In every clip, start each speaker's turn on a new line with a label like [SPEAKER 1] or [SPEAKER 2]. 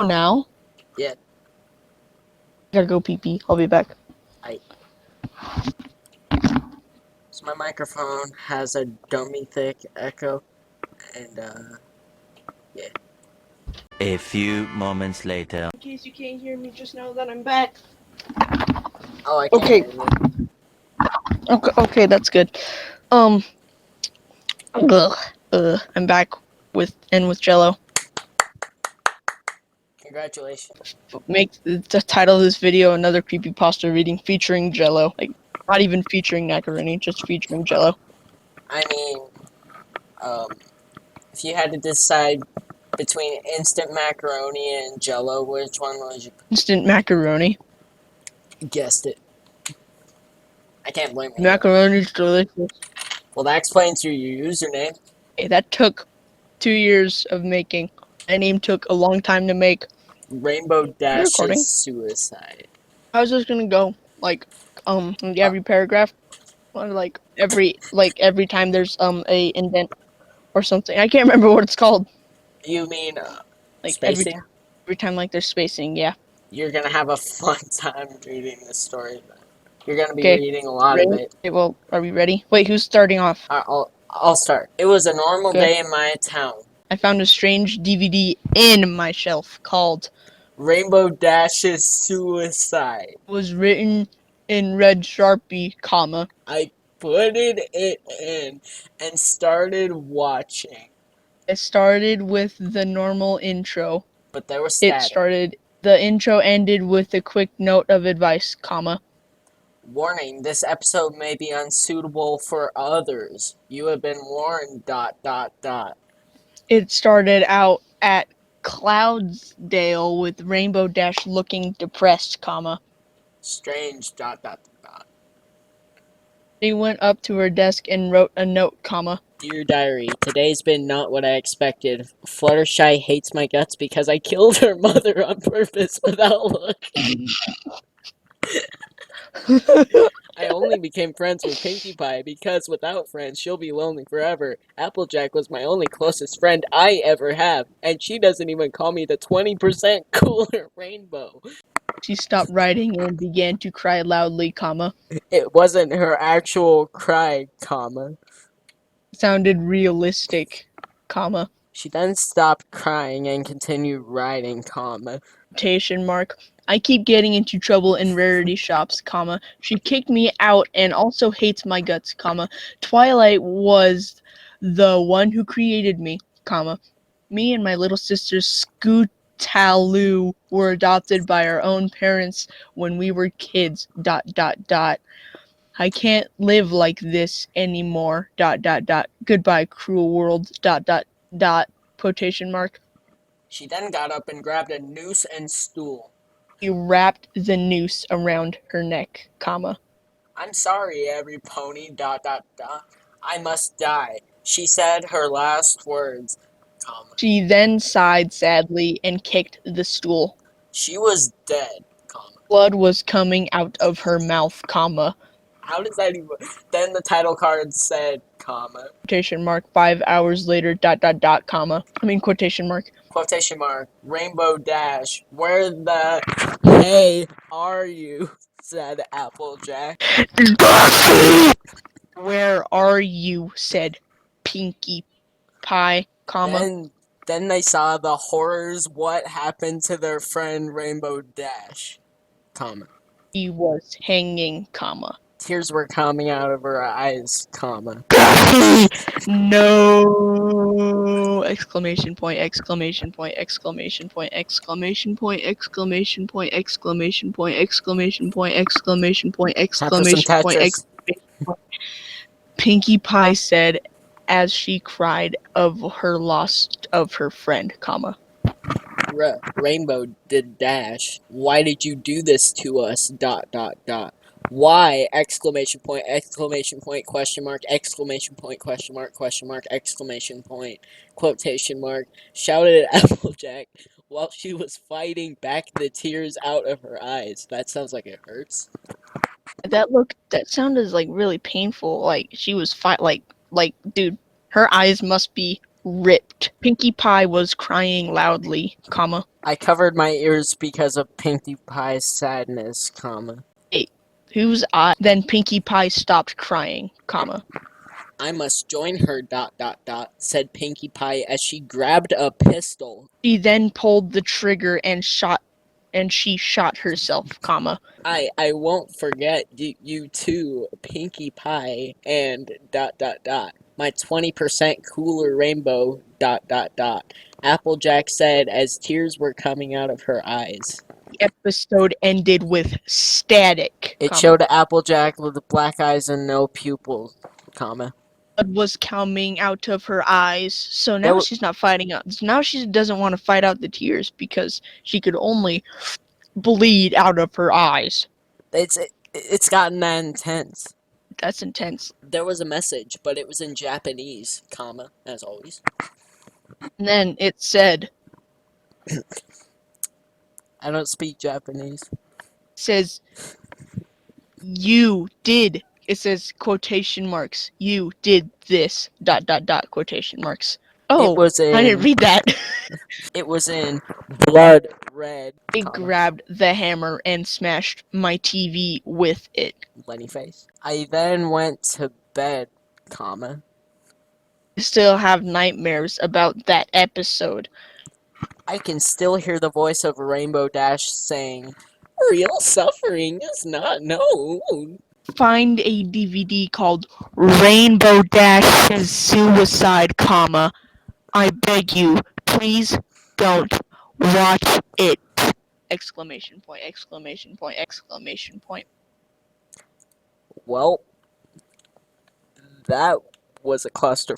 [SPEAKER 1] now?
[SPEAKER 2] Yeah.
[SPEAKER 1] Gotta go pee pee. I'll be back.
[SPEAKER 2] So my microphone has a dummy thick echo, and yeah.
[SPEAKER 3] A few moments later.
[SPEAKER 1] In case you can't hear me, just know that I'm back.
[SPEAKER 2] Oh, I can't hear you.
[SPEAKER 1] Okay, that's good. I'm back with Jello.
[SPEAKER 2] Congratulations.
[SPEAKER 1] Make the title of this video another creepypasta reading featuring Jello. Like, not even featuring Nacaroonee, just featuring Jello.
[SPEAKER 2] I mean, if you had to decide between instant macaroni and Jello, which one would you?
[SPEAKER 1] Instant macaroni.
[SPEAKER 2] Guessed it. I can't blame you.
[SPEAKER 1] Macaroni's delicious.
[SPEAKER 2] Well, that explains your username.
[SPEAKER 1] Hey, that took 2 years of making. My name took a long time to make.
[SPEAKER 2] Rainbow
[SPEAKER 1] You're recording?
[SPEAKER 2] Dash's suicide.
[SPEAKER 1] I was just gonna go like every paragraph, or like every time there's a indent or something. I can't remember what it's called.
[SPEAKER 2] You mean
[SPEAKER 1] Like
[SPEAKER 2] spacing?
[SPEAKER 1] every time like there's spacing. Yeah.
[SPEAKER 2] You're gonna have a fun time reading this story. You're gonna be
[SPEAKER 1] Okay.
[SPEAKER 2] reading a lot of it.
[SPEAKER 1] Okay, well, are we ready? Wait, who's starting off?
[SPEAKER 2] I'll start. It was a normal day in my town.
[SPEAKER 1] I found a strange DVD in my shelf called
[SPEAKER 2] Rainbow Dash's Suicide.
[SPEAKER 1] It was written in red Sharpie, comma.
[SPEAKER 2] I put it in and started watching.
[SPEAKER 1] It started with the normal intro.
[SPEAKER 2] But there was static.
[SPEAKER 1] The intro ended with a quick note of advice, comma.
[SPEAKER 2] Warning, this episode may be unsuitable for others. You have been warned, ...
[SPEAKER 1] It started out at Cloudsdale with Rainbow Dash looking depressed, comma.
[SPEAKER 2] Strange ...
[SPEAKER 1] She went up to her desk and wrote a note, comma.
[SPEAKER 2] Dear Diary, today's been not what I expected. Fluttershy hates my guts because I killed her mother on purpose without looking. I only became friends with Pinkie Pie because without friends, she'll be lonely forever. Applejack was my only closest friend I ever have, and she doesn't even call me the 20% cooler Rainbow.
[SPEAKER 1] She stopped writing and began to cry loudly, comma.
[SPEAKER 2] It wasn't her actual cry, comma.
[SPEAKER 1] It sounded realistic, comma.
[SPEAKER 2] She then stopped crying and continued writing, comma.
[SPEAKER 1] Quotation mark. I keep getting into trouble in rarity shops, comma. She kicked me out and also hates my guts, comma. Twilight was the one who created me, comma. Me and my little sister Scootaloo were adopted by our own parents when we were kids, ... I can't live like this anymore, ... Goodbye, cruel world, ... Quotation mark.
[SPEAKER 2] She then got up and grabbed a noose and stool.
[SPEAKER 1] He wrapped the noose around her neck, comma.
[SPEAKER 2] I'm sorry, every pony, ... I must die. She said her last words, comma.
[SPEAKER 1] She then sighed sadly and kicked the stool.
[SPEAKER 2] She was dead, comma.
[SPEAKER 1] Blood was coming out of her mouth, comma.
[SPEAKER 2] How does that even... Then the title card said, comma.
[SPEAKER 1] Quotation mark, 5 hours later, ... comma. Quotation mark.
[SPEAKER 2] Quotation mark, Rainbow Dash, where the hey are you? Said Applejack.
[SPEAKER 1] Where are you? Said Pinkie Pie, comma.
[SPEAKER 2] Then they saw the horrors what happened to their friend Rainbow Dash, comma.
[SPEAKER 1] He was hanging, comma.
[SPEAKER 2] Tears were coming out of her eyes, comma.
[SPEAKER 1] No! Exclamation point, exclamation point, exclamation point, exclamation point, exclamation point, exclamation point, exclamation point, exclamation point, exclamation point, exclamation point. Pinkie Pie said as she cried of her loss of her friend, comma.
[SPEAKER 2] Rainbow did Dash. Why did you do this to us? ... Why? Exclamation point, question mark, exclamation point, question mark, exclamation point, quotation mark, shouted at Applejack while she was fighting back the tears out of her eyes. That sounds like it hurts.
[SPEAKER 1] That sounded like really painful. Like she was dude, her eyes must be ripped. Pinkie Pie was crying loudly, comma.
[SPEAKER 2] I covered my ears because of Pinkie Pie's sadness, comma.
[SPEAKER 1] Whose eye? Then Pinkie Pie stopped crying, comma.
[SPEAKER 2] I must join her, said Pinkie Pie as she grabbed a pistol.
[SPEAKER 1] She then pulled the trigger and she shot herself, comma.
[SPEAKER 2] I won't forget you too, Pinkie Pie, and ... My 20% cooler rainbow ... Applejack said as tears were coming out of her eyes.
[SPEAKER 1] The episode ended with static,
[SPEAKER 2] It
[SPEAKER 1] comma.
[SPEAKER 2] showed Applejack with black eyes and no pupils, comma.
[SPEAKER 1] Blood was coming out of her eyes, so now she's not fighting out. Now she doesn't want to fight out the tears because she could only bleed out of her eyes.
[SPEAKER 2] It's gotten that intense.
[SPEAKER 1] That's intense.
[SPEAKER 2] There was a message, but it was in Japanese, comma, as always.
[SPEAKER 1] And then it said,
[SPEAKER 2] I don't speak Japanese.
[SPEAKER 1] says, you did. It says quotation marks. You did this ... quotation marks. Oh,
[SPEAKER 2] It was in,
[SPEAKER 1] I didn't read that.
[SPEAKER 2] It was in blood red.
[SPEAKER 1] I grabbed the hammer and smashed my TV with it.
[SPEAKER 2] Lenny face. I then went to bed, comma.
[SPEAKER 1] I still have nightmares about that episode.
[SPEAKER 2] I can still hear the voice of Rainbow Dash saying, "Real suffering is not known."
[SPEAKER 1] Find a DVD called Rainbow Dash's Suicide, comma. I beg you, please don't watch it! Exclamation point, exclamation point, exclamation point.
[SPEAKER 2] Well, that was a cluster.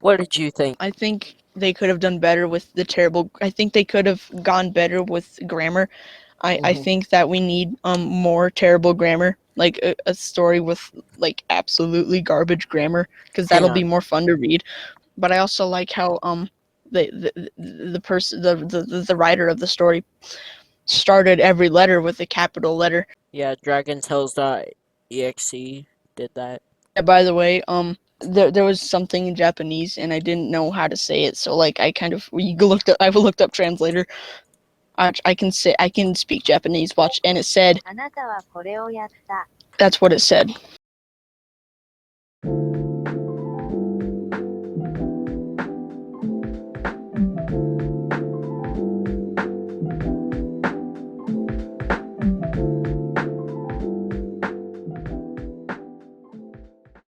[SPEAKER 2] What did you think?
[SPEAKER 1] I think they could have done better with the terrible. I think they could have gone better with grammar. I think that we need more terrible grammar, like a story with like absolutely garbage grammar, because that'll be more fun to read. But I also like how the person the writer of the story started every letter with a capital letter.
[SPEAKER 2] Yeah, DragonTales.exe did that.
[SPEAKER 1] Yeah, by the way, there was something in Japanese and I didn't know how to say it, so like I looked up translator. I can speak Japanese. Watch, and it said. That's what it said.